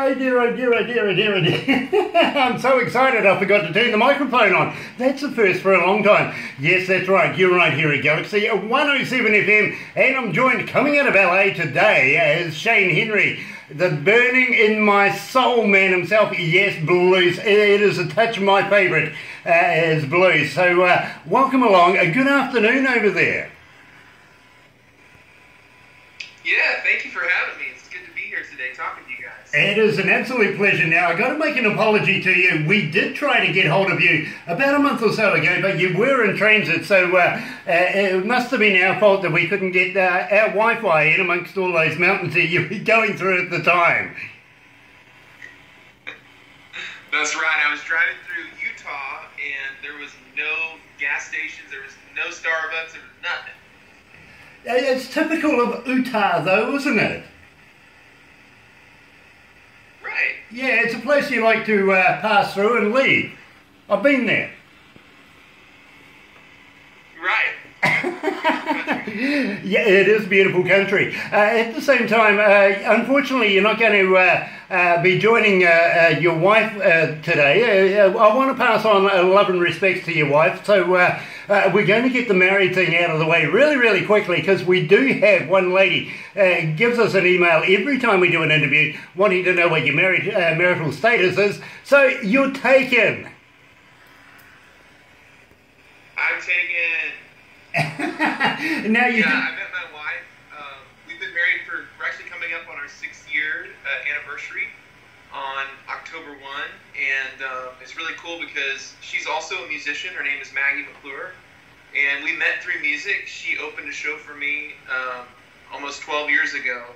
Oh dear, oh dear, oh dear, oh dear, oh dear. I'm so excited I forgot to turn the microphone on. That's the first for a long time. Yes, that's right. You're right here at Galaxy 107 FM. And I'm joined coming out of LA today as Shane Henry. The burning in my soul man himself. Yes, blues. It is a touch of my favourite is blues. So welcome along. A good afternoon over there. Yeah, thank you for having me. It's good to be here today talking to you guys. It is an absolute pleasure. Now, I've got to make an apology to you. We did try to get hold of you about a month or so ago, but you were in transit, so it must have been our fault that we couldn't get our Wi-Fi in amongst all those mountains that you were going through at the time. That's right. I was driving through Utah, and there was no gas stations, there was no Starbucks, there was nothing. It's typical of Utah, though, isn't it? Right. Yeah, it's a place you like to pass through and leave. I've been there. Right. Yeah, it is a beautiful country. At the same time, unfortunately, you're not going to be joining your wife today. I want to pass on love and respect to your wife. So we're going to get the married thing out of the way really, really quickly, because we do have one lady gives us an email every time we do an interview wanting to know what your marital status is. So you're taken. I'm taken. Now you I met my wife. We've been married we're actually coming up on our 6th-year anniversary on October 1, and it's really cool because she's also a musician. Her name is Maggie McClure, and we met through music. She opened a show for me almost 12 years ago,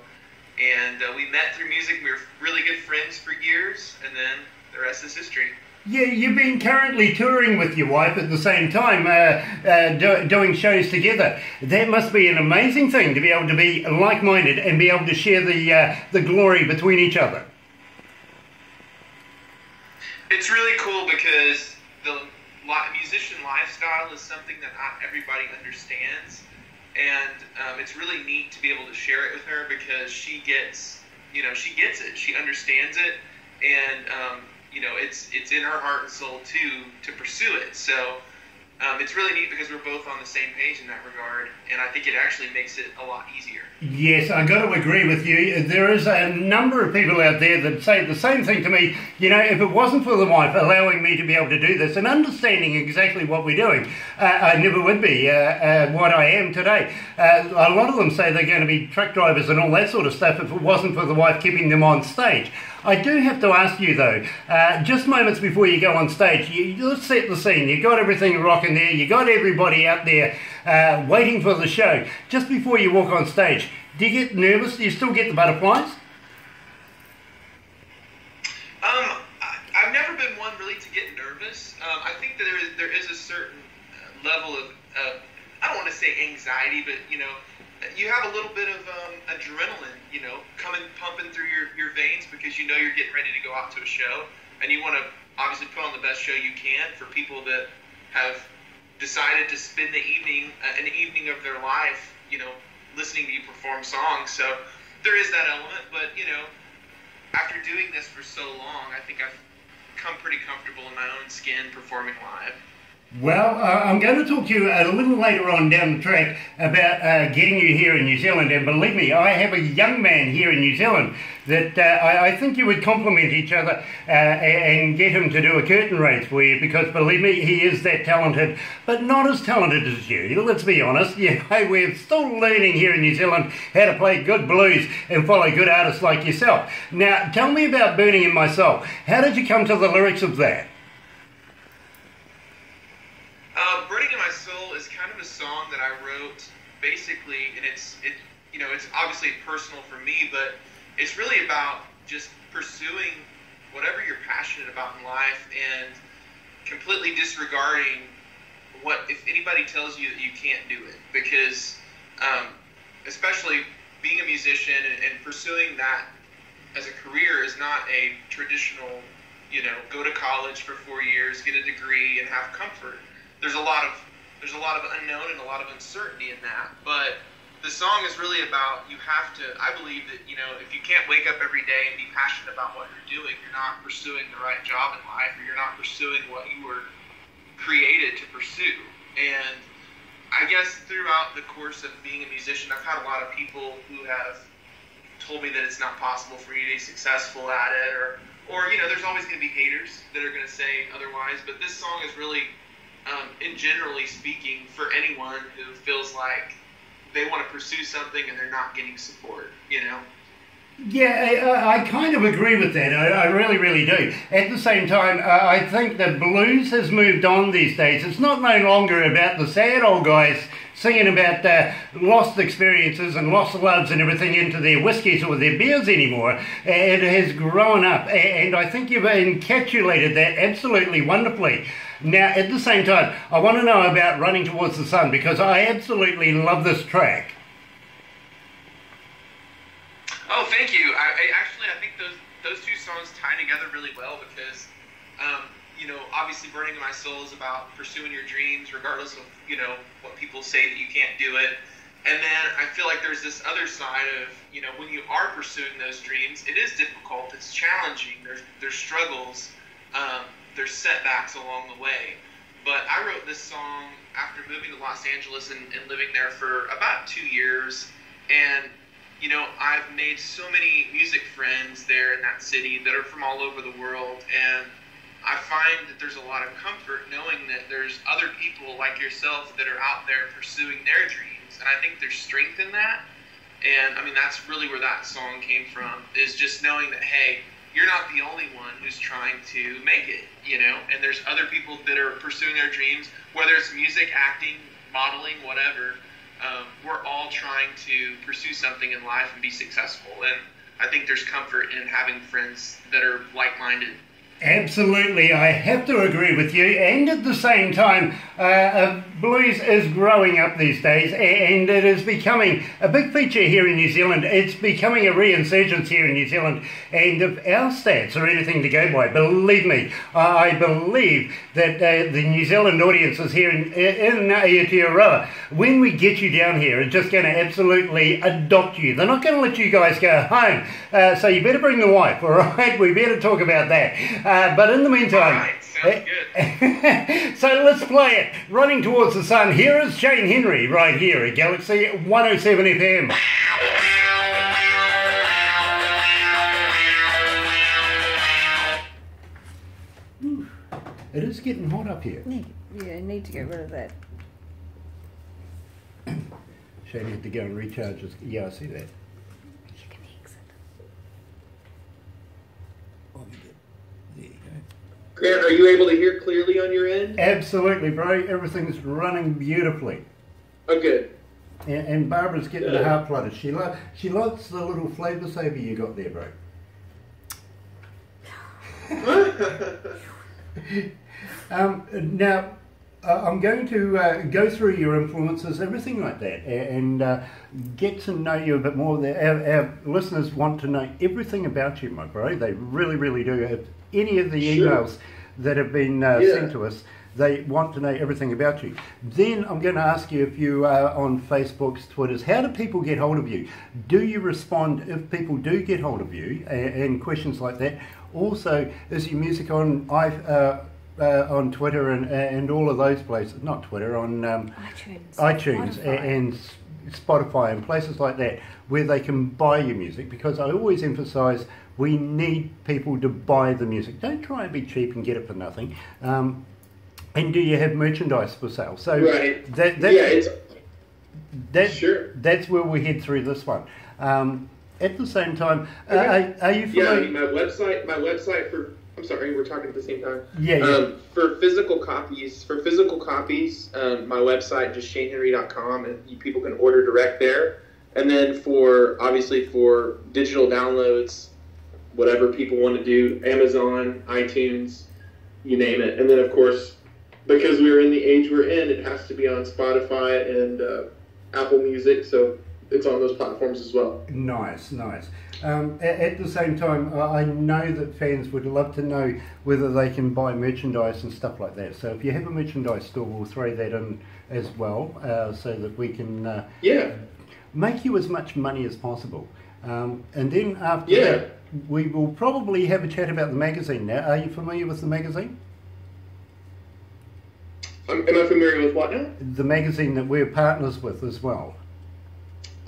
and we met through music. We were really good friends for years, and then the rest is history. Yeah, you've been currently touring with your wife at the same time, doing shows together. That must be an amazing thing to be able to be like-minded and be able to share the glory between each other. It's really cool because the musician lifestyle is something that not everybody understands, and it's really neat to be able to share it with her because she gets it, she understands it, and it's in her heart and soul too to pursue it. So it's really neat because we're both on the same page in that regard, and I think it actually makes it a lot easier. Yes, I've got to agree with you. There is a number of people out there that say the same thing to me. You know, if it wasn't for the wife allowing me to be able to do this and understanding exactly what we're doing, I never would be what I am today. A lot of them say they're going to be truck drivers and all that sort of stuff if it wasn't for the wife keeping them on stage. I do have to ask you though, just moments before you go on stage, let's set the scene. You've got everything rocking there, you got everybody out there waiting for the show. Just before you walk on stage, do you get nervous? Do you still get the butterflies? I've never been one really to get nervous. I think that there is a certain level of, I don't want to say anxiety, but you have a little bit of adrenaline, pumping through your veins because you're getting ready to go out to a show, and you want to obviously put on the best show you can for people that have decided to spend an evening of their life, listening to you perform songs. So there is that element, but after doing this for so long, I think I've come pretty comfortable in my own skin performing live. Well, I'm going to talk to you a little later on down the track about getting you here in New Zealand, and believe me, I have a young man here in New Zealand that I think you would complement each other and get him to do a curtain raise for you, because believe me, he is that talented, but not as talented as you. Let's be honest. We're still learning here in New Zealand how to play good blues and follow good artists like yourself. Now, tell me about Burning in My Soul. How did you come to the lyrics of that? Burning in My Soul is kind of a song that I wrote basically, and it's obviously personal for me, but it's really about just pursuing whatever you're passionate about in life and completely disregarding if anybody tells you that you can't do it, because especially being a musician and pursuing that as a career is not a traditional, go to college for 4 years, get a degree, and have comfort. There's a lot of unknown and a lot of uncertainty in that, but the song is really about, you have to, I believe that, you know, if you can't wake up every day and be passionate about what you're doing, you're not pursuing the right job in life, or you're not pursuing what you were created to pursue. And I guess throughout the course of being a musician, I've had a lot of people who have told me that it's not possible for you to be successful at it, or you know, there's always going to be haters that are going to say otherwise, but this song is really, in generally speaking, for anyone who feels like they want to pursue something and they're not getting support, you know? Yeah, I kind of agree with that. I really, really do. At the same time, I think that blues has moved on these days. It's not no longer about the sad old guys singing about lost experiences and lost loves and everything into their whiskies or their beers anymore. It has grown up, and I think you've encapsulated that absolutely wonderfully. Now, at the same time, I want to know about Running Towards the Sun, because I absolutely love this track. Oh, thank you. I think those two songs tie together really well because, you know, obviously Burning in My Soul is about pursuing your dreams regardless of, you know, what people say that you can't do it. And then I feel like there's this other side of, you know, when you are pursuing those dreams, it is difficult, it's challenging, there's struggles, there's setbacks along the way. But I wrote this song after moving to Los Angeles and living there for about 2 years. And, you know, I've made so many music friends there in that city that are from all over the world. And I find that there's a lot of comfort knowing that there's other people like yourself that are out there pursuing their dreams. And I think there's strength in that. And, I mean, that's really where that song came from, is just knowing that, hey, you're not the only one who's trying to make it, you know, and there's other people that are pursuing their dreams, whether it's music, acting, modeling, whatever. We're all trying to pursue something in life and be successful, and I think there's comfort in having friends that are like-minded. Absolutely, I have to agree with you, and at the same time, blues is growing up these days, and it is becoming a big feature here in New Zealand. It's becoming a re-insurgence here in New Zealand, and if our stats are anything to go by, believe me, I believe that the New Zealand audiences here in Aotearoa, when we get you down here, are just going to absolutely adopt you. They're not going to let you guys go home, so you better bring the wife, all right? We better talk about that. But in the meantime, all right, sounds good. So let's play it. Running Towards the Sun. Here is Shane Henry right here at Galaxy 107 FM. It is getting hot up here. Yeah, need to get rid of that. Shane had to go and recharge his... Yeah, I see that. You can exit. Oh, there you go. Grant, are you able to hear clearly on your end? Absolutely, bro. Everything's running beautifully. Oh, good. And Barbara's getting the heart flutter. She likes the little flavour saver you got there, bro. Now, I'm going to go through your influences, everything like that, and get to know you a bit more. Our listeners want to know everything about you, my bro. They really, really do. If any of the emails that have been sent to us, they want to know everything about you. Then I'm going to ask you if you are on Facebooks, Twitters. How do people get hold of you? Do you respond if people do get hold of you, and questions like that? Also, is your music on Twitter and all of those places? Not Twitter, on iTunes and Spotify and places like that, where they can buy your music, because I always emphasise we need people to buy the music. Don't try and be cheap and get it for nothing. And do you have merchandise for sale? So that's where we head through this one. At the same time, are you familiar? Yeah, I mean, my website for... I'm sorry, we're talking at the same time. Yeah. For physical copies, my website, just shanehenry.com, and people can order direct there. And then for digital downloads, whatever people want to do, Amazon, iTunes, you name it. And then, of course, because we're in the age we're in, it has to be on Spotify and Apple Music, so it's on those platforms as well. Nice. At the same time, I know that fans would love to know whether they can buy merchandise and stuff like that. So if you have a merchandise store, we'll throw that in as well, so that we can make you as much money as possible. And then after that, we will probably have a chat about the magazine now. Are you familiar with the magazine? Am I familiar with what now? The magazine that we're partners with as well.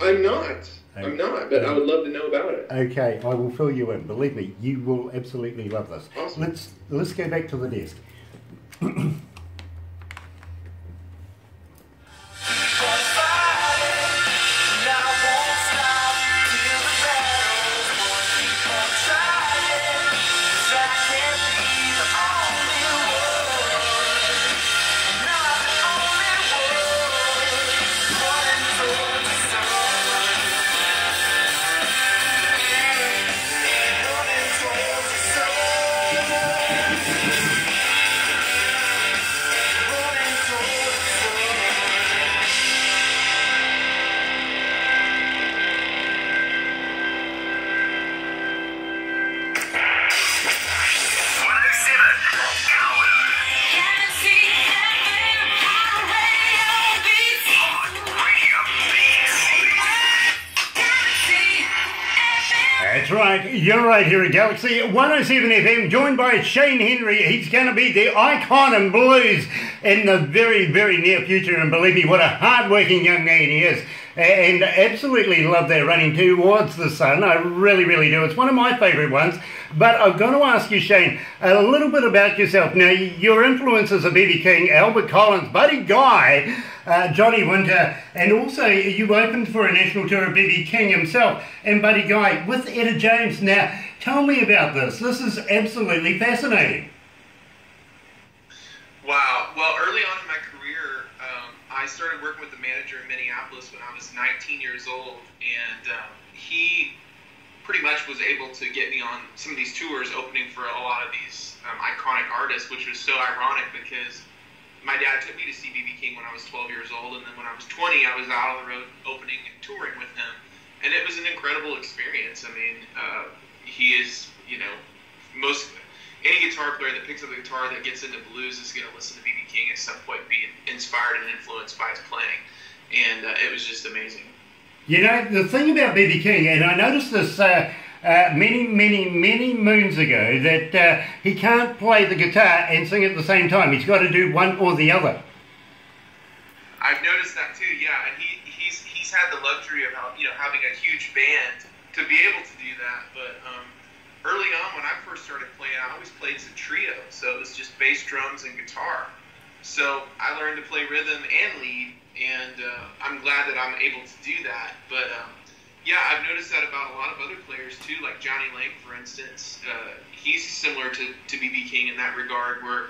I'm not. I'm not, but I would love to know about it. Okay, I will fill you in. Believe me, you will absolutely love this. Awesome. Let's go back to the desk. That's right, you're right here at Galaxy 107 FM, joined by Shane Henry. He's going to be the icon in blues in the very, very near future, and believe me, what a hard-working young man he is. And absolutely love that Running Towards the Sun. I really, really do. It's one of my favourite ones. But I'm going to ask you, Shane, a little bit about yourself. Now, your influences are B.B. King, Albert Collins, Buddy Guy, Johnny Winter, and also you opened for a national tour of B.B. King himself and Buddy Guy with Etta James. Now, tell me about this. This is absolutely fascinating. Wow. Well, early on in my career, I started working with the manager in Minneapolis when I was 19 years old, and he pretty much was able to get me on some of these tours opening for a lot of these iconic artists, which was so ironic because my dad took me to see B.B. King when I was 12 years old, and then when I was 20, I was out on the road opening and touring with him, and it was an incredible experience. I mean, he is, you know, any guitar player that picks up a guitar that gets into blues is going to listen to B.B. King at some point, be inspired and influenced by his playing, and it was just amazing. You know, the thing about B.B. King, and I noticed this many moons ago, that he can't play the guitar and sing at the same time. He's got to do one or the other. I've noticed that too, yeah, and he's had the luxury of having a huge band to be able to do that, but early on when I first started playing, I always played as a trio, so it was just bass, drums, and guitar. So I learned to play rhythm and lead, and I'm glad that I'm able to do that. But yeah, I've noticed that about a lot of other players too, like Johnny Lang, for instance. He's similar to B.B. King in that regard, where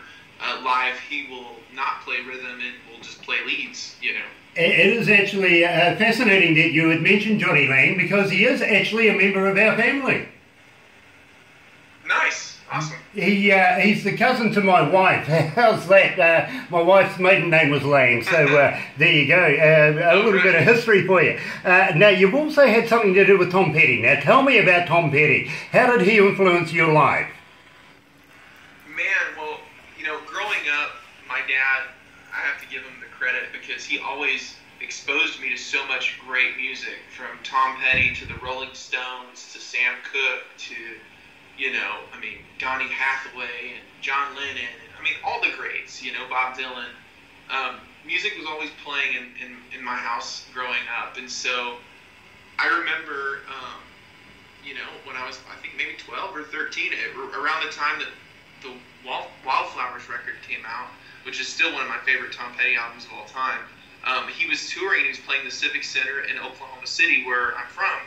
live he will not play rhythm and will just play leads, you know. It is actually fascinating that you had mentioned Johnny Lang, because he is actually a member of our family. Nice. Awesome. He's the cousin to my wife. How's that? My wife's maiden name was Lang, so there you go. A little bit of history for you. Now, you've also had something to do with Tom Petty. Now, tell me about Tom Petty. How did he influence your life? Man, well, you know, growing up, my dad, I have to give him the credit because he always exposed me to so much great music, from Tom Petty to the Rolling Stones to Sam Cooke to, you know, I mean, Donny Hathaway and John Lennon, and, I mean, all the greats, you know, Bob Dylan. Music was always playing in my house growing up, and so I remember, you know, when I was, I think, maybe 12 or 13, around the time that the Wildflowers record came out, which is still one of my favorite Tom Petty albums of all time, he was touring, he was playing the Civic Center in Oklahoma City, where I'm from.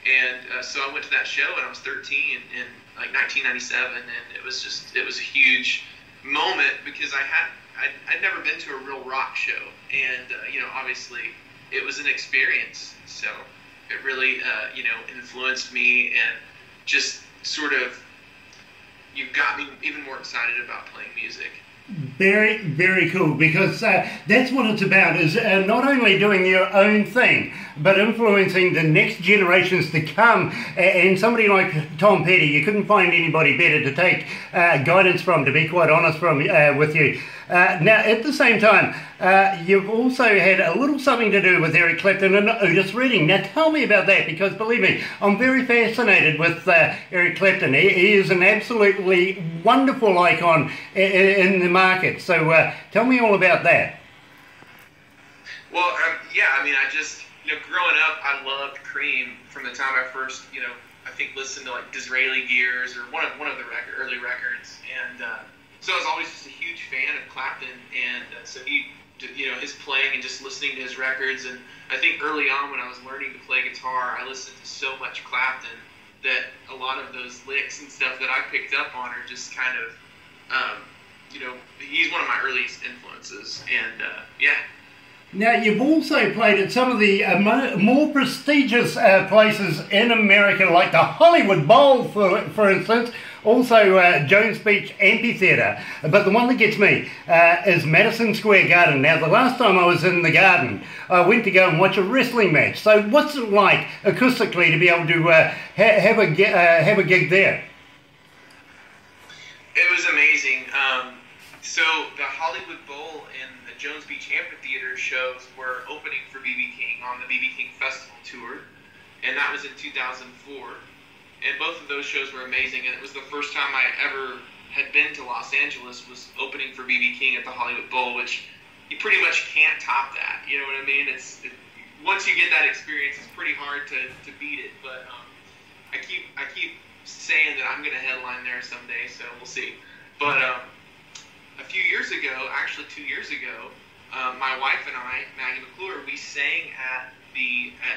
And so I went to that show, and I was 13 in like 1997, and it was a huge moment because I'd never been to a real rock show, and you know, obviously it was an experience. So it really you know, influenced me, and just sort of got me even more excited about playing music. Very, very cool, because that's what it's about, is not only doing your own thing, but influencing the next generations to come. And somebody like Tom Petty, you couldn't find anybody better to take guidance from, to be quite honest with you. Now, at the same time, you've also had a little something to do with Eric Clapton and Otis Redding. Now, tell me about that, because believe me, I'm very fascinated with Eric Clapton. He is an absolutely wonderful icon in the market. So tell me all about that. Well, yeah, I mean, I just, growing up, I loved Cream from the time I first, I think listened to like Disraeli Gears or one of the early records, and so I was always just a huge fan of Clapton, and so his playing and just listening to his records, and I think early on when I was learning to play guitar, I listened to so much Clapton that a lot of those licks and stuff that I picked up on are just kind of, he's one of my earliest influences, and yeah. Now, you've also played at some of the more prestigious places in America, like the Hollywood Bowl, for instance, also Jones Beach Amphitheatre. But the one that gets me is Madison Square Garden. Now, the last time I was in the Garden, I went to go and watch a wrestling match. So what's it like, acoustically, to be able to have a gig there? It was amazing. So the Hollywood Bowl and the Jones Beach Amphitheater shows were opening for B.B. King on the B.B. King Festival Tour, and that was in 2004. And both of those shows were amazing, and it was the first time I ever had been to Los Angeles, was opening for B.B. King at the Hollywood Bowl, which you pretty much can't top that. You know what I mean? Once you get that experience, it's pretty hard to beat it. But I keep saying that I'm going to headline there someday, so we'll see. But a few years ago, actually 2 years ago, my wife and I, Maggie McClure, we sang at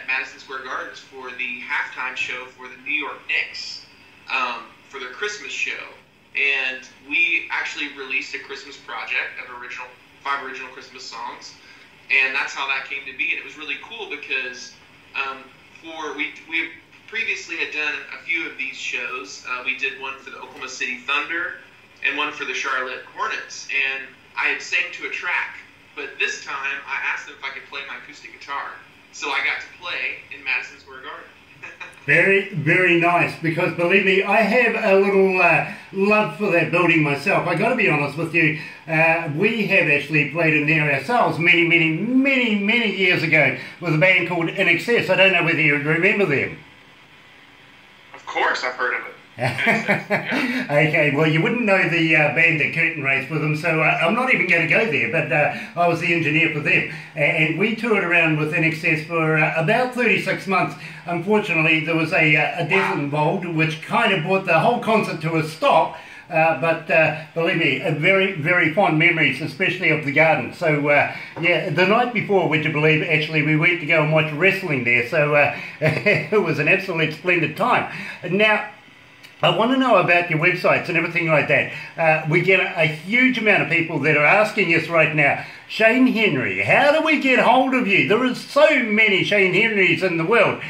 Madison Square Gardens for the halftime show for the New York Knicks for their Christmas show, and we actually released a Christmas project of 5 original Christmas songs, and that's how that came to be. And it was really cool because we previously had done a few of these shows. We did one for the Oklahoma City Thunder and one for the Charlotte Hornets, and I had sang to a track, but this time I asked them if I could play my acoustic guitar, so I got to play in Madison Square Garden. Very, very nice, because believe me, I have a little love for that building myself. I got to be honest with you, we have actually played in there ourselves many years ago with a band called InXS. I don't know whether you remember them. Of course, I've heard of it. Yeah. Okay, well, you wouldn't know the band that curtain raised with them, so I'm not even going to go there, but I was the engineer for them, and we toured around with InXS for about 36 months. Unfortunately, there was a death involved, which kind of brought the whole concert to a stop, but believe me, very fond memories, especially of the Garden. So, yeah, the night before, would you believe, actually, we went to go and watch wrestling there, so it was an absolute splendid time. Now, I want to know about your websites and everything like that. We get a huge amount of people that are asking us right now, Shane Henry, how do we get hold of you? There is so many Shane Henrys in the world.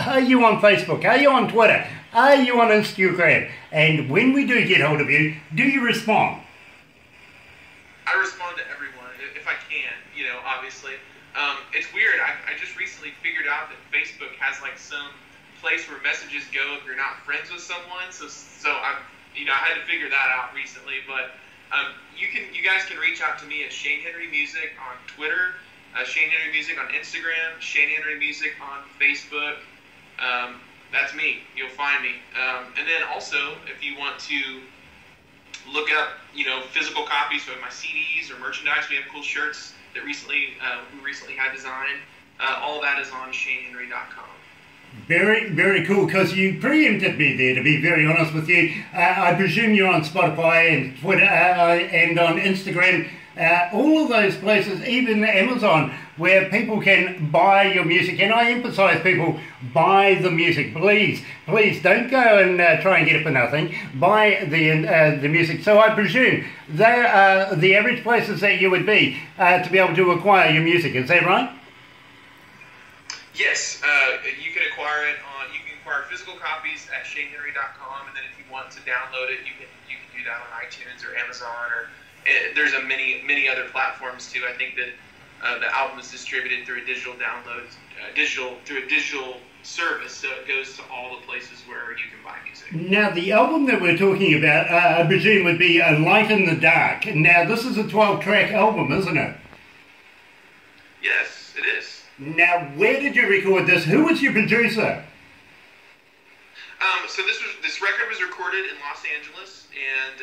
Are you on Facebook? Are you on Twitter? Are you on Instagram? And when we do get hold of you, do you respond? I respond to everyone, if I can, obviously. It's weird. I just recently figured out that Facebook has like some place where messages go if you're not friends with someone, so I had to figure that out recently. But you guys can reach out to me at Shane Henry Music on Twitter, Shane Henry Music on Instagram, Shane Henry Music on Facebook. That's me. You'll find me. And then also, if you want to look up physical copies of my CDs or merchandise, we have cool shirts that we recently had designed. All that is on ShaneHenry.com. Very cool, because you preempted me there, to be very honest with you. I presume you're on Spotify and Twitter and on Instagram, all of those places, even Amazon, where people can buy your music. And I emphasize, people, buy the music. Please, don't go and try and get it for nothing. Buy the music. So I presume they are the average places that you would be to be able to acquire your music. Is that right? Yes, you can acquire it you can acquire physical copies at ShaneHenry.com, and then if you want to download it, you can do that on iTunes or Amazon or there's many other platforms too. I think that the album is distributed through a digital download, through a digital service, so it goes to all the places where you can buy music. Now, the album that we're talking about, I presume, would be A Light in the Dark. Now, this is a 12-track album, isn't it? Yes, it is. Now, where did you record this? Who was your producer? So this record was recorded in Los Angeles, and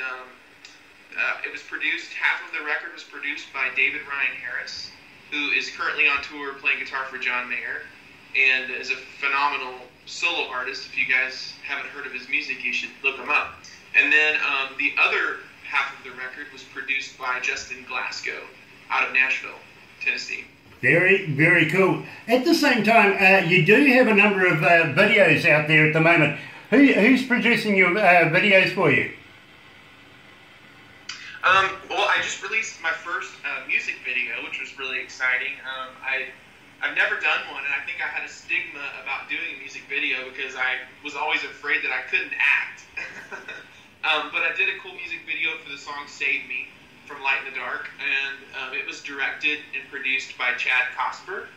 it was produced. Half of the record was produced by David Ryan Harris, who is currently on tour playing guitar for John Mayer, and is a phenomenal solo artist. If you guys haven't heard of his music, you should look him up. And then the other half of the record was produced by Justin Glasgow out of Nashville, Tennessee. Very, very cool. At the same time, you do have a number of videos out there at the moment. Who's producing your videos for you? Well, I just released my first music video, which was really exciting. I've never done one, and I think I had a stigma about doing a music video because I was always afraid that I couldn't act. But I did a cool music video for the song Save Me from Light in the Dark, and it was directed and produced by Chad Cosper,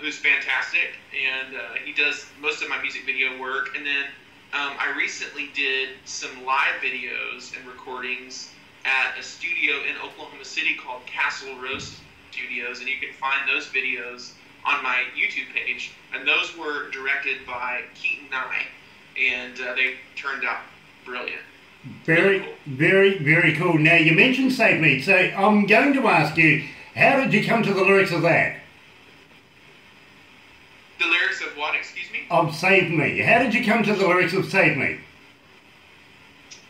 who's fantastic, and he does most of my music video work. And then I recently did some live videos and recordings at a studio in Oklahoma City called Castle Rose Studios, and you can find those videos on my YouTube page. And those were directed by Keaton Nye, and they turned out brilliant. Very, cool. very cool. Now, you mentioned Save Me, so I'm going to ask you, how did you come to the lyrics of that? The lyrics of what, excuse me? Of Save Me. How did you come to the lyrics of Save Me?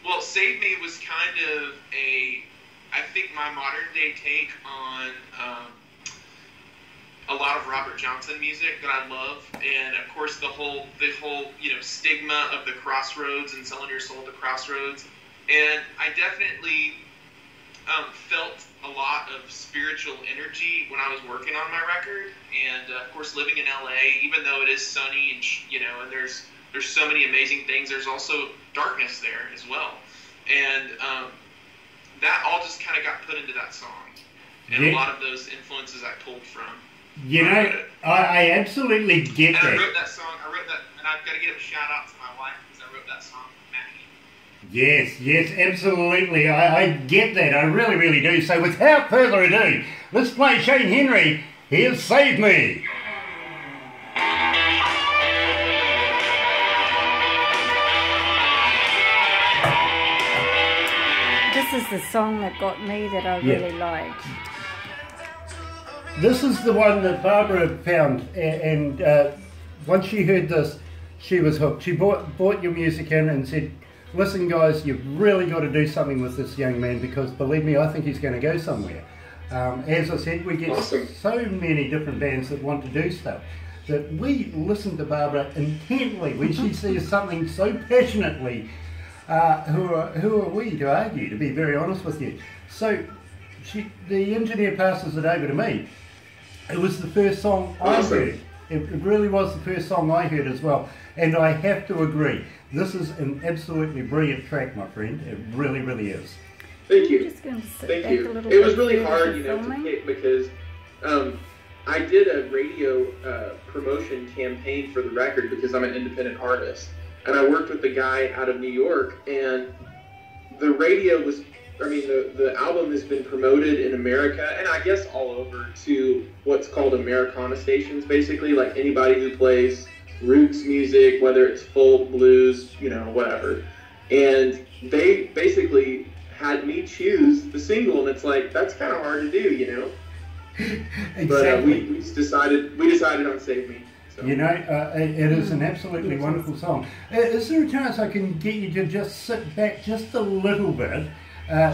Well, Save Me was kind of I think my modern day take on a lot of Robert Johnson music that I love, and of course the whole stigma of the crossroads and selling your soul at the crossroads. And I definitely felt a lot of spiritual energy when I was working on my record, and of course living in LA, even though it is sunny and and there's so many amazing things, there's also darkness there as well. And that all just kind of got put into that song, and a lot of those influences I pulled from. I absolutely get that. And I wrote that song, and I've got to give a shout out to my wife because I wrote that song with Maggie. Yes, absolutely. I get that. I really, really do. So without further ado, let's play Shane Henry. Here's Save Me. This is the song that got me that I really liked. This is the one that Barbara found, and once she heard this, she was hooked. She bought your music in and said, listen guys, you've really got to do something with this young man, because believe me, I think he's going to go somewhere. As I said, we get so many different bands that want to do stuff that we listen to Barbara intently when she says something so passionately. Who are we to argue, to be very honest with you? So the engineer passes it over to me. It was the first song I heard. It really was the first song I heard as well. And I have to agree, this is an absolutely brilliant track, my friend. It really, really is. Thank you. Thank you. It was really hard, to pick, because I did a radio promotion campaign for the record because I'm an independent artist. And I worked with the guy out of New York, and the radio was, the album has been promoted in America, and I guess all over, to what's called Americana stations, basically, like anybody who plays roots music, whether it's folk, blues, whatever. And they basically had me choose the single, and it's like, that's kind of hard to do, Exactly. But we decided on Save Me. So. It is an absolutely wonderful song. Is there a chance I can get you to just sit back just a little bit?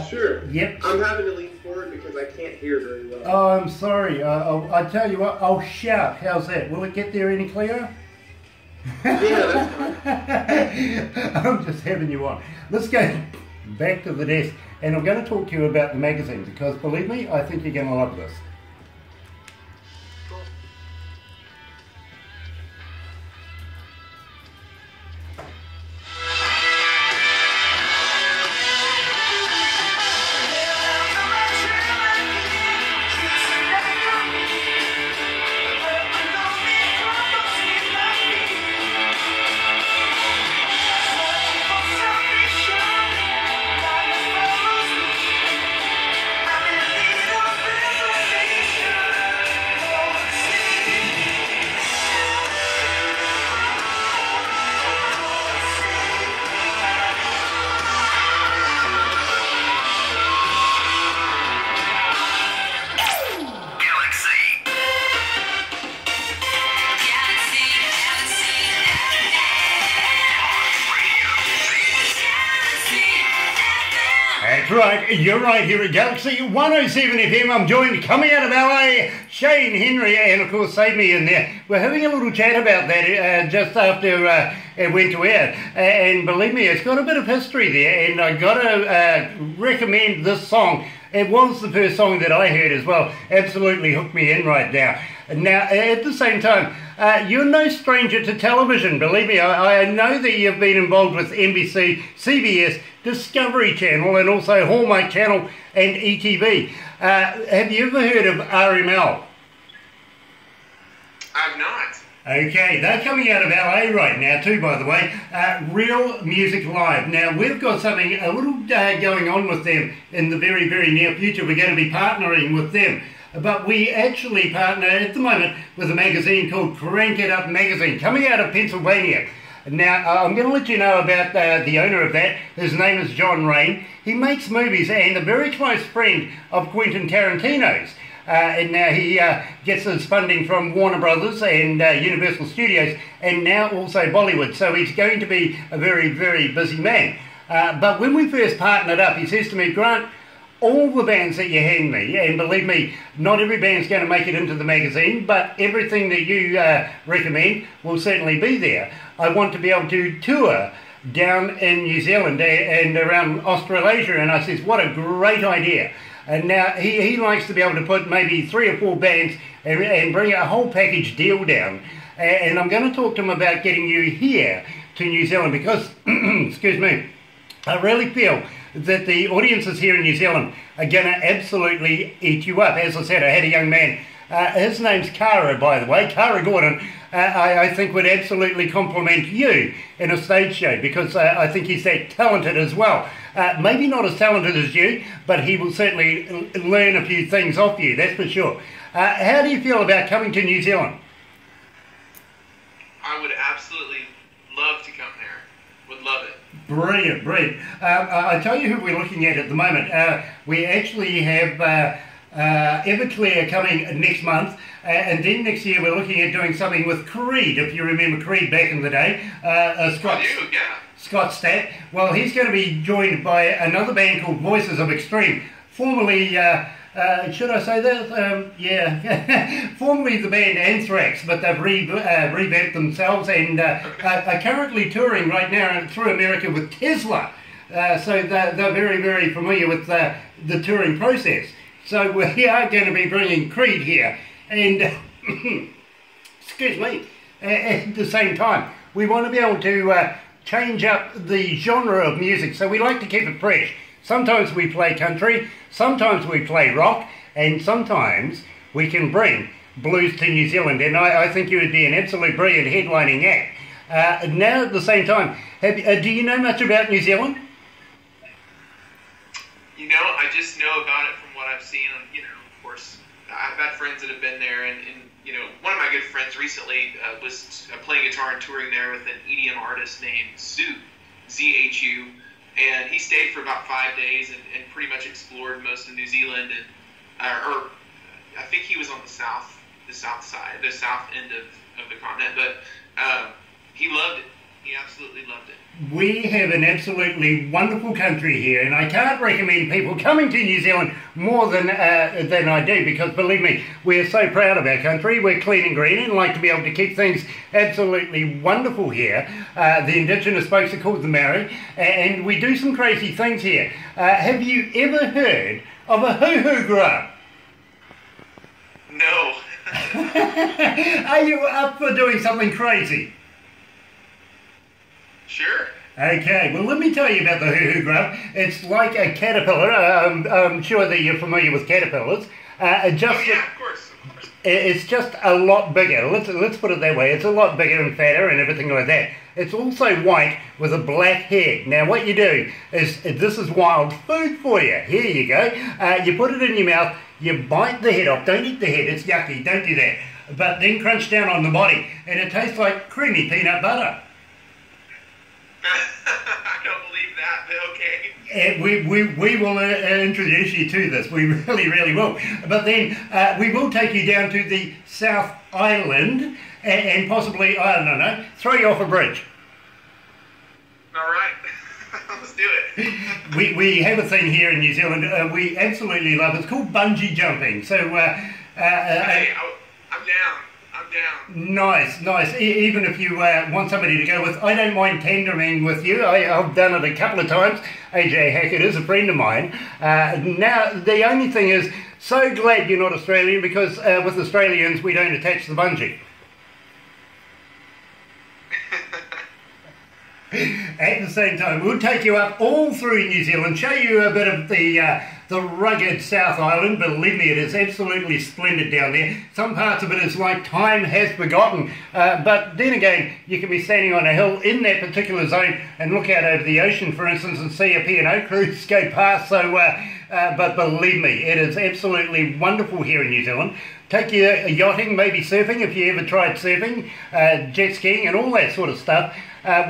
Sure. Yep. I'm having to lean forward because I can't hear very well. Oh, I'm sorry. I tell you what, I'll shout. How's that? Will it get there any clearer? Yeah, that's fine. I'm just having you on. Let's go back to the desk, and I'm going to talk to you about the magazine, because believe me, I think you're going to love this. That's right, you're right here at Galaxy 107 FM. I'm joined coming out of LA, Shane Henry, and of course Save Me in there. We're having a little chat about that just after it went to air. And believe me, it's got a bit of history there, and I got to recommend this song. It was the first song that I heard as well. Absolutely hooked me in right now. Now, at the same time, you're no stranger to television, believe me. I know that you've been involved with NBC, CBS, Discovery Channel, and also Hallmark Channel and ETV. Have you ever heard of RML? I've not. Okay, they're coming out of LA right now too, by the way. Real Music Live. Now, we've got something a little going on with them in the very, very near future. We're going to be partnering with them. But we actually partner at the moment with a magazine called Crank It Up Magazine, coming out of Pennsylvania. Now, I'm going to let you know about the owner of that. His name is John Rain. He makes movies and a very close friend of Quentin Tarantino's. And now he gets his funding from Warner Brothers and Universal Studios, and now also Bollywood. So he's going to be a very, very busy man. But when we first partnered up, he says to me, Grant, all the bands that you hand me, and believe me, not every band's going to make it into the magazine, but everything that you recommend will certainly be there. I want to be able to tour down in New Zealand and around Australasia, and I says, what a great idea. And now he likes to be able to put maybe 3 or 4 bands and bring a whole package deal down. And I'm going to talk to him about getting you here to New Zealand because, excuse me, I really feel that the audiences here in New Zealand are going to absolutely eat you up. As I said, I had a young man, his name's Kara, by the way, Kara Gordon, I think would absolutely compliment you in a stage show because I think he's that talented as well. Maybe not as talented as you, but he will certainly learn a few things off you, that's for sure. How do you feel about coming to New Zealand? I would absolutely love to come there. Would love it. Brilliant, brilliant. I tell you who we're looking at the moment. We actually have Everclear coming next month, and then next year we're looking at doing something with Creed, if you remember Creed back in the day. Scott, Scott Stapp. Well, he's going to be joined by another band called Voices of Extreme, formerly, should I say that? Yeah, formerly the band Anthrax, but they've revamped themselves and are currently touring right now through America with Tesla. So they're very, very familiar with the touring process. So we are going to be bringing Creed here, and excuse me, at the same time, we want to be able to change up the genre of music, so we like to keep it fresh. Sometimes we play country, sometimes we play rock, and sometimes we can bring blues to New Zealand, and I think you would be an absolute brilliant headlining act. Now at the same time, do you know much about New Zealand? You know, I just know about it from what I've seen. You know, of course, I've had friends that have been there, and you know, one of my good friends recently was playing guitar and touring there with an EDM artist named Zhu, Z-H-U, and he stayed for about 5 days and pretty much explored most of New Zealand, and or I think he was on the south side, the south end of the continent, but he loved it. He absolutely loved it. We have an absolutely wonderful country here, and I can't recommend people coming to New Zealand more than I do, because believe me, we're so proud of our country. We're clean and green and like to be able to keep things absolutely wonderful here. The Indigenous folks are called the Maori, and we do some crazy things here. Have you ever heard of a hoo-hoo grub? No. Are you up for doing something crazy? Sure. Okay, well let me tell you about the hoo-hoo grub. It's like a caterpillar. I'm sure that you're familiar with caterpillars. Of course. It's just a lot bigger. Let's put it that way. It's a lot bigger and fatter and everything like that. It's also white with a black head. Now what you do is, this is wild food for you. Here you go. You put it in your mouth, you bite the head off. Don't eat the head, it's yucky, don't do that. But then crunch down on the body, and it tastes like creamy peanut butter. I don't believe that, but okay. We will introduce you to this. We really, really will. But then we will take you down to the South Island and possibly, I don't know, throw you off a bridge. All right. Let's do it. we have a thing here in New Zealand we absolutely love. It's called bungee jumping. So hey, I'm down. I'm down. Nice, nice. Even if you want somebody to go with, I don't mind tandeming with you. I've done it a couple of times. AJ Hackett is a friend of mine. Now, the only thing is, so glad you're not Australian, because with Australians, we don't attach the bungee. At the same time, we'll take you up all through New Zealand, show you a bit of the rugged South Island. Believe me, it is absolutely splendid down there. Some parts of it is like time has forgotten, but then again, you can be standing on a hill in that particular zone and look out over the ocean, for instance, and see a P&O cruise go past. So, but believe me, it is absolutely wonderful here in New Zealand. Take you yachting, maybe surfing if you ever tried surfing, jet skiing and all that sort of stuff.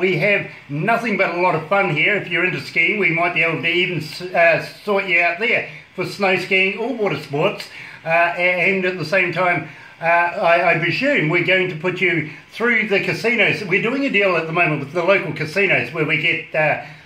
We have nothing but a lot of fun here. If you're into skiing, we might be able to even sort you out there for snow skiing or water sports. And at the same time, I presume we're going to put you through the casinos. We're doing a deal at the moment with the local casinos where we get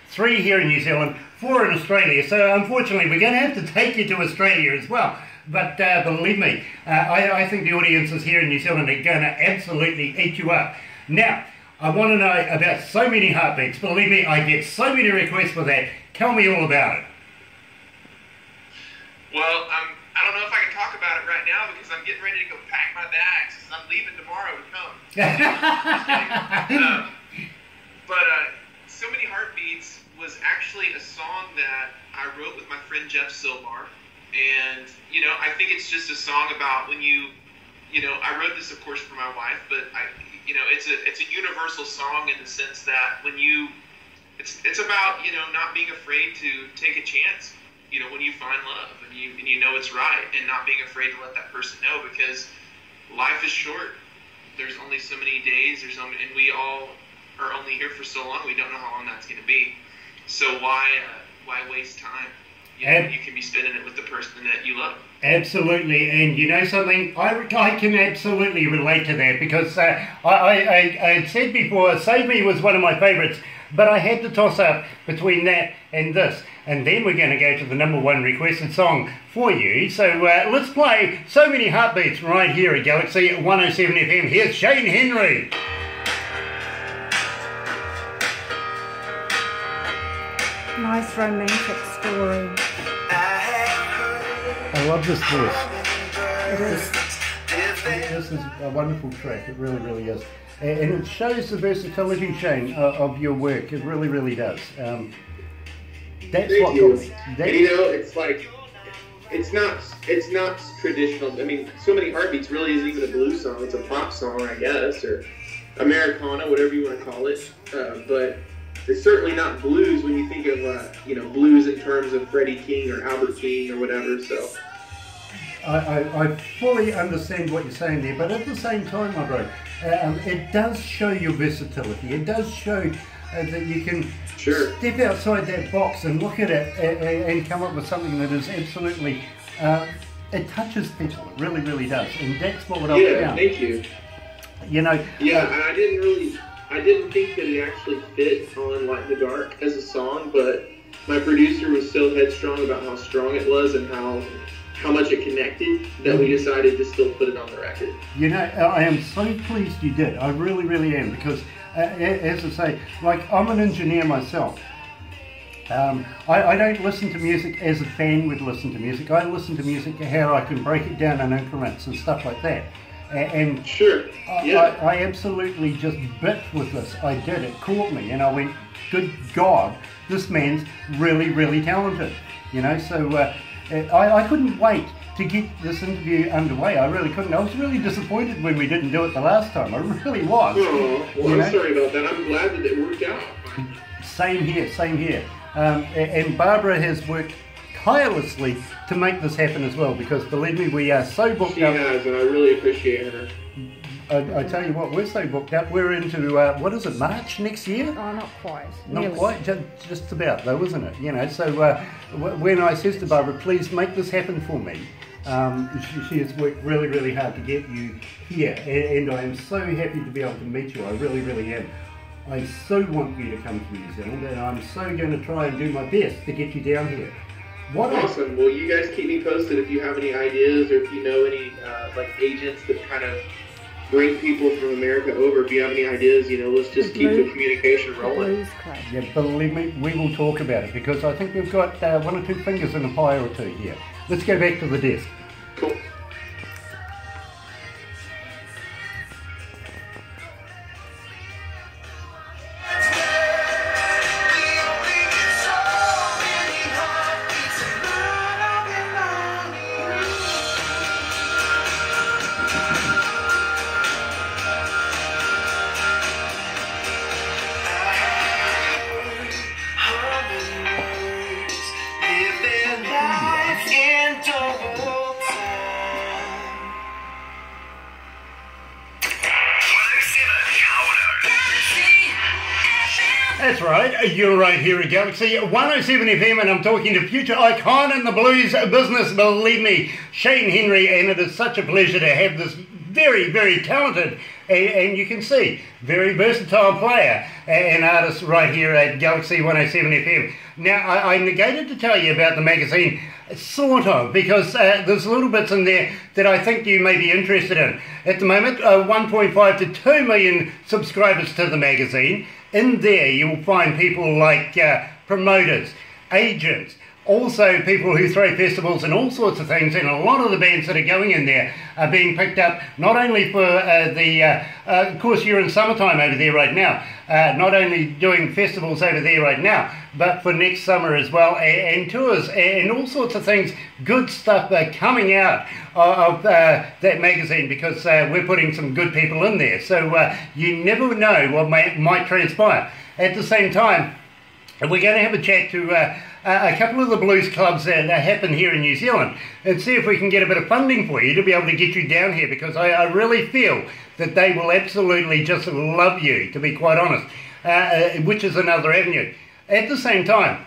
3 here in New Zealand, 4 in Australia. So unfortunately, we're going to have to take you to Australia as well. But believe me, I think the audiences here in New Zealand are going to absolutely eat you up. Now, I want to know about So Many Heartbeats. Believe me, I get so many requests for that. Tell me all about it. Well, I don't know if I can talk about it right now because I'm getting ready to go pack my bags because I'm leaving tomorrow to come. But So Many Heartbeats was actually a song that I wrote with my friend Jeff Silbar. And, you know, I think it's just a song about when you know, I wrote this, of course, for my wife, but you know, it's a universal song in the sense that when it's about, you know, not being afraid to take a chance, you know, when you find love and you know it's right, and not being afraid to let that person know, because life is short. There's only so many days, and we all are only here for so long. We don't know how long that's going to be. So why waste time? You know, you can be spending it with the person that you love. Absolutely, and you know something, I can absolutely relate to that, because I had said before, Save Me was one of my favourites, but I had to toss up between that and this, and then we're going to go to the #1 requested song for you. So let's play So Many Heartbeats right here at Galaxy 107 FM. Here's Shane Henry. Nice romantic story. I love this voice. It is. This is a wonderful track. It really, really is. And it shows the versatility, Shane, of your work. It really, really does. That's Thank what you. got me. And you know, it's like, it's not traditional. I mean, So Many Heartbeats really isn't even a blues song. It's a pop song, I guess, or Americana, whatever you want to call it. But it's certainly not blues when you think of, you know, blues in terms of Freddie King or Albert King or whatever. So I fully understand what you're saying there, but at the same time, my bro, it does show your versatility. It does show that you can step outside that box and look at it and come up with something that is absolutely, it touches people. It really, really does. And that's what I yeah, thank you. You know. Yeah, and I didn't think that it actually fit on Light in the Dark as a song, but my producer was so headstrong about how strong it was and how much it connected that we decided to still put it on the record. You know, I am so pleased you did. I really, really am, because as I say, like, I'm an engineer myself. I don't listen to music as a fan would listen to music. I listen to music how I can break it down in increments and stuff like that. And sure, yeah. I absolutely just bit with this. I did. It caught me, and I went, good God, this man's really, really talented. You know, so I couldn't wait to get this interview underway. I really couldn't. I was really disappointed when we didn't do it the last time. I really was. Oh, well, I'm sorry about that. I'm glad that it worked out. Same here, same here. And Barbara has worked tirelessly to make this happen as well, because believe me, we are so booked up. She has, and I really appreciate her. I tell you what, we're so booked up. We're into, what is it, March next year? Oh, not quite. Not quite, just about though, isn't it? You know, so when I says to Barbara, please make this happen for me, she has worked really, really hard to get you here, and I am so happy to be able to meet you. I really, really am. I so want you to come to New Zealand, and I'm so going to try and do my best to get you down here. Awesome. Well, you guys keep me posted if you have any ideas or if you know any like agents that kind of bring people from America over. If you have any ideas, let's just keep the communication rolling. Yeah, believe me, we will talk about it because I think we've got one or two fingers in a pie or two here. Let's go back to the desk. Cool. That's right, you're right here at Galaxy 107 FM, and I'm talking to future icon in the blues business, believe me, Shane Henry, and it is such a pleasure to have this very, very talented, and you can see, very versatile player and artist right here at Galaxy 107 FM. Now, I negated to tell you about the magazine, sort of, because there's little bits in there that I think you may be interested in. At the moment, 1.5 to 2 million subscribers to the magazine. In there, you'll find people like promoters, agents, also people who throw festivals and all sorts of things, and a lot of the bands that are going in there are being picked up not only for of course you're in summertime over there right now, not only doing festivals over there right now, but for next summer as well, and tours and all sorts of things, good stuff coming out of that magazine, because we're putting some good people in there, so you never know what might transpire. At the same time, we're going to have a chat to a couple of the blues clubs that happen here in New Zealand and see if we can get a bit of funding for you to be able to get you down here, because I really feel that they will absolutely just love you, to be quite honest, which is another avenue. At the same time,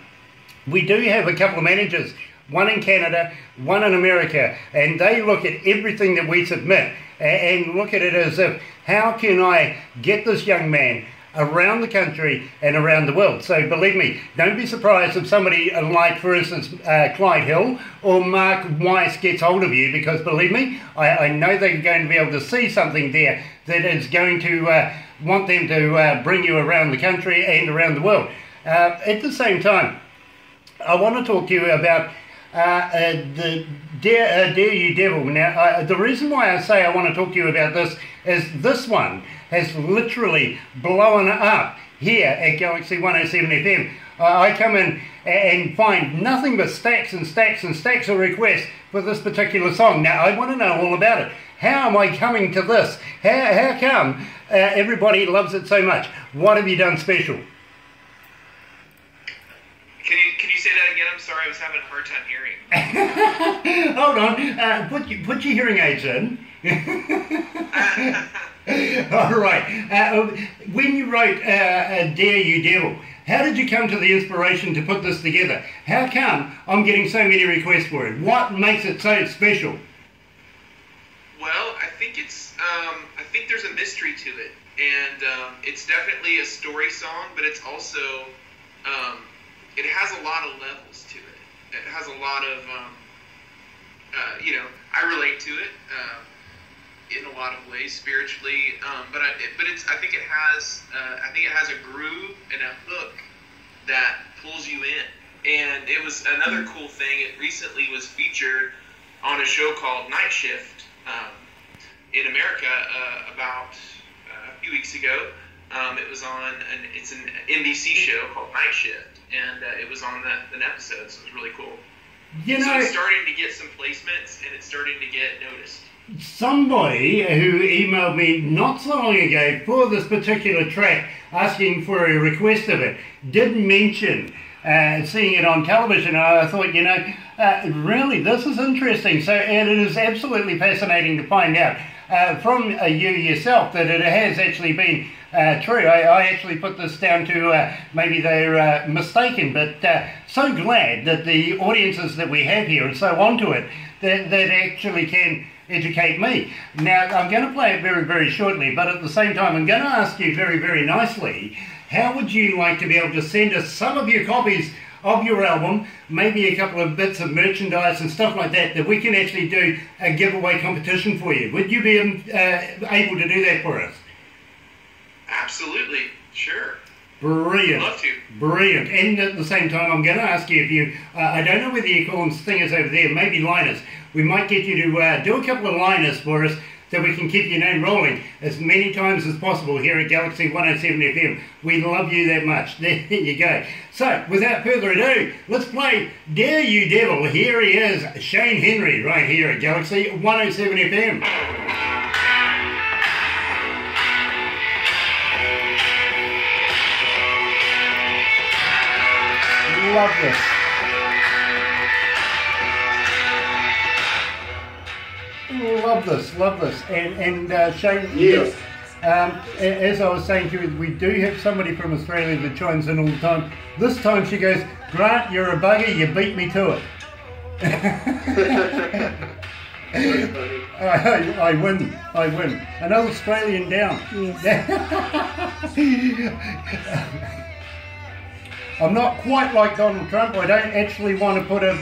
we do have a couple of managers, one in Canada, one in America, and they look at everything that we submit and look at it as if, how can I get this young man around the country and around the world? So believe me, don't be surprised if somebody like, for instance, Clyde Hill or Mark Weiss gets hold of you, because believe me, I know they're going to be able to see something there that is going to want them to bring you around the country and around the world. At the same time, I want to talk to you about the Dare You Devil. Now, the reason why I say I want to talk to you about this is this one has literally blown up here at Galaxy 107 FM. I come in and find nothing but stacks and stacks and stacks of requests for this particular song. Now, I want to know all about it. How am I coming to this? How come everybody loves it so much? What have you done special? Can you say that again? I'm sorry, I was having a hard time hearing. Hold on, put your hearing aids in. All right. When you wrote Dare You Devil, how did you come to the inspiration to put this together? How come I'm getting so many requests for it? What makes it so special? Well, I think I think there's a mystery to it, and it's definitely a story song, but it's also it has a lot of levels to it. It has a lot of I relate to it in a lot of ways spiritually, but I think it has a groove and a hook that pulls you in. And it was another cool thing. It recently was featured on a show called Night Shift in America about a few weeks ago. It was on it's an NBC show called Night Shift, and it was on an episode, so it was really cool. So it's starting to get some placements, and it's starting to get noticed. Somebody who emailed me not so long ago for this particular track, asking for a request of it, did mention seeing it on television. I thought, really, this is interesting. So, and it is absolutely fascinating to find out from you yourself that it has actually been true. I actually put this down to maybe they're mistaken, but so glad that the audiences that we have here are so onto it that actually can educate me. Now, I'm going to play it very, very shortly, but at the same time, I'm going to ask you very, very nicely, how would you like to be able to send us some of your copies of your album, maybe a couple of bits of merchandise and stuff like that, that we can actually do a giveaway competition for you? Would you be able to do that for us? Absolutely, sure. Brilliant. I'd love to. Brilliant. And at the same time, I'm going to ask you if you, I don't know whether you call them stingers over there, maybe liners. We might get you to do a couple of liners for us so we can keep your name rolling as many times as possible here at Galaxy 107 FM. We love you that much. There you go. So, without further ado, let's play Dare You Devil. Here he is, Shane Henry, right here at Galaxy 107 FM. Love this. Love this. And Shane, yes. As I was saying to you, we do have somebody from Australia that chimes in all the time. This time she goes, Grant, you're a bugger, you beat me to it. I win. Another Australian down. Yes. I'm not quite like Donald Trump. I don't actually want to put a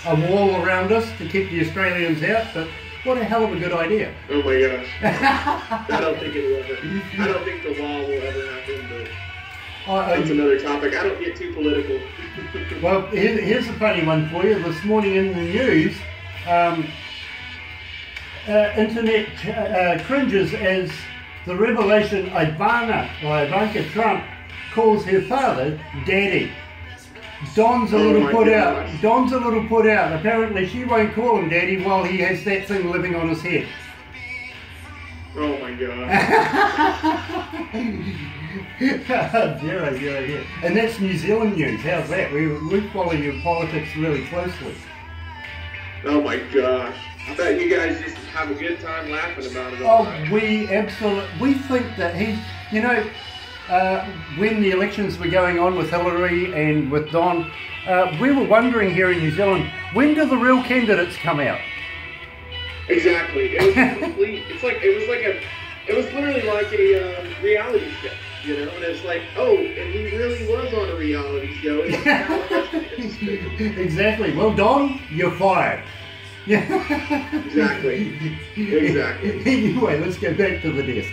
wall around us to keep the Australians out, but what a hell of a good idea. Oh my gosh. I don't think it will ever. I don't think the wall will ever happen, but that's another topic. I don't get too political. Well, here's a funny one for you. This morning in the news, internet cringes as the revelation Ivanka Trump calls her father Daddy. Don's a little put out. Apparently she won't call him Daddy while he has that thing living on his head. Oh my God. Yeah. And that's New Zealand news. How's that? We follow your politics really closely. Oh my gosh. I bet you guys just have a good time laughing about it all night. We think that he's, you know, when the elections were going on with Hillary and with Don, we were wondering here in New Zealand, when do the real candidates come out? Exactly. It was complete. It was literally like a reality show, you know. And it's like, oh, and he really was on a reality show. Exactly. Well, Don, you're fired. Exactly. Anyway, let's go back to the desk.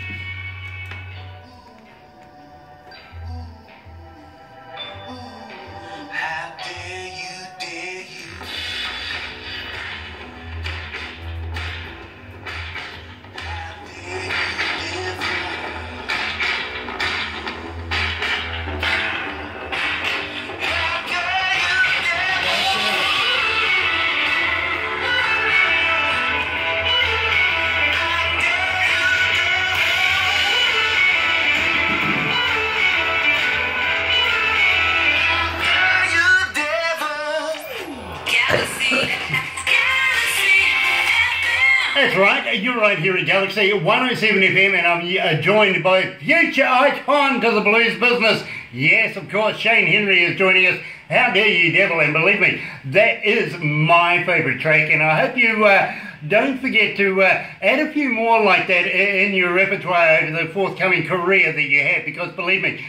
That's right, you're right here at Galaxy 107 FM, and I'm joined by future icon to the blues business. Yes, of course, Shane Henry is joining us. How Dare You Devil, and believe me, that is my favourite track, and I hope you don't forget to add a few more like that in your repertoire over the forthcoming career that you have, because believe me,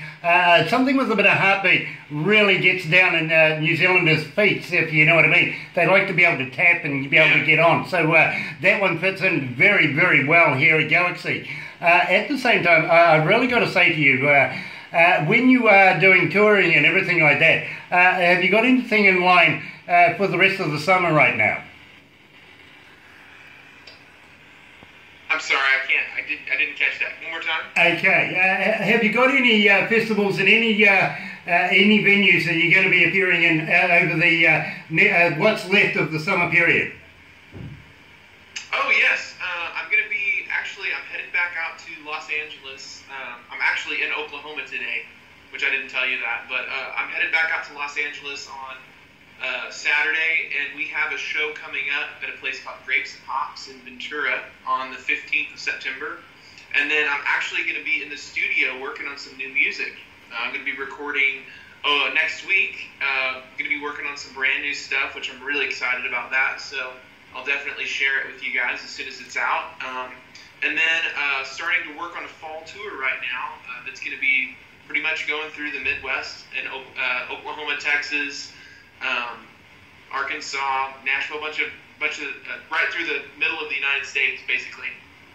something with a bit of heartbeat really gets down in New Zealanders' feet, if you know what I mean. They like to be able to tap and be able to get on, so that one fits in very, very well here at Galaxy. At the same time, I've really got to say to you, when you are doing touring and everything like that, have you got anything in line for the rest of the summer right now? I'm sorry, I didn't catch that. One more time. Okay. Have you got any festivals and any venues that you're going to be appearing in over the what's left of the summer period? Oh yes, I'm headed back out to Los Angeles. I'm actually in Oklahoma today, which I didn't tell you that, but I'm headed back out to Los Angeles on Saturday, and we have a show coming up at a place called Grapes and Hops in Ventura on the 15th of September. And then I'm actually going to be in the studio working on some new music. I'm going to be recording next week. I'm going to be working on some brand new stuff, which I'm really excited about that. So I'll definitely share it with you guys as soon as it's out. And then starting to work on a fall tour right now that's going to be pretty much going through the Midwest and Oklahoma, Texas, Arkansas, Nashville, bunch of right through the middle of the United States, basically.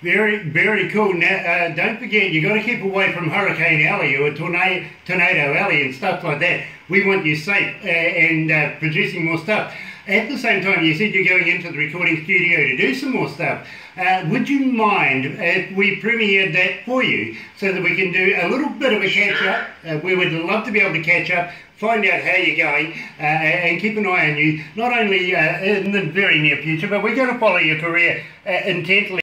Very, very cool. Now, don't forget, you got to keep away from Hurricane Alley or Tornado Alley and stuff like that. We want you safe and producing more stuff. At the same time, you said you're going into the recording studio to do some more stuff. Would you mind if we premiered that for you so that we can do a little bit of a catch-up? We would love to be able to catch up, find out how you're going, and keep an eye on you, not only in the very near future, but we're going to follow your career intently.